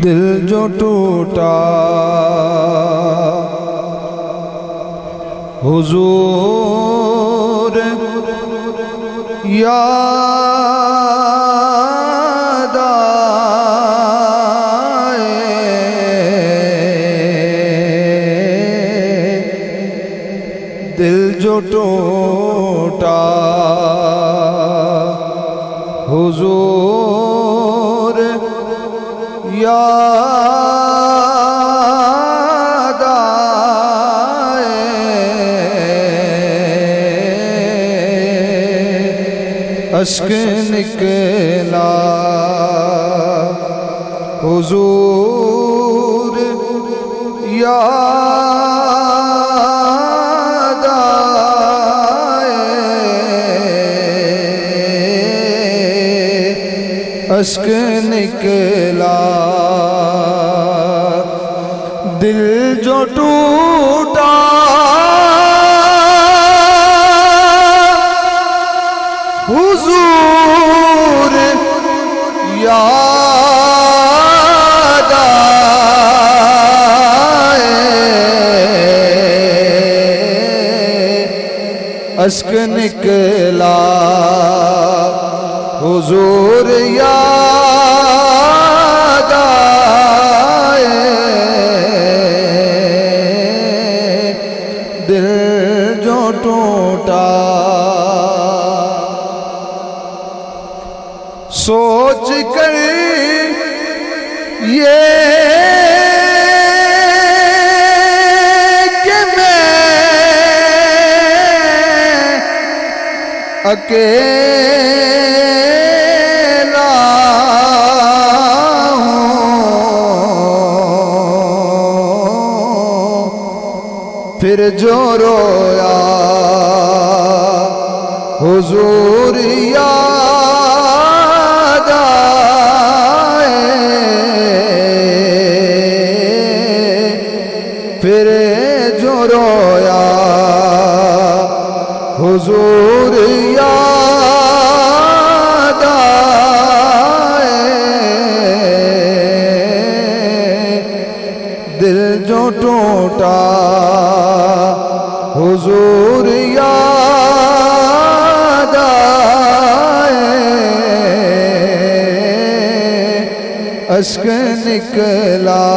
दिल जो टूटा हुजूर याद आए। दिल जो टूटा हुजूर याद आए। अश्क निकला हुजूर याद आए। अश्क निकला दिल जो टूटा हुजूर याद आए। अश्क निकला हुजूर याद आए। दिल जो टूटा सोच कर ये कि मैं अकेला हूँ। फिर जो रोया हुजूर याद आए। फिर जो रोया हुजूर याद आए। दिल जो टूटा हुजूर याद आए। अश्क निकला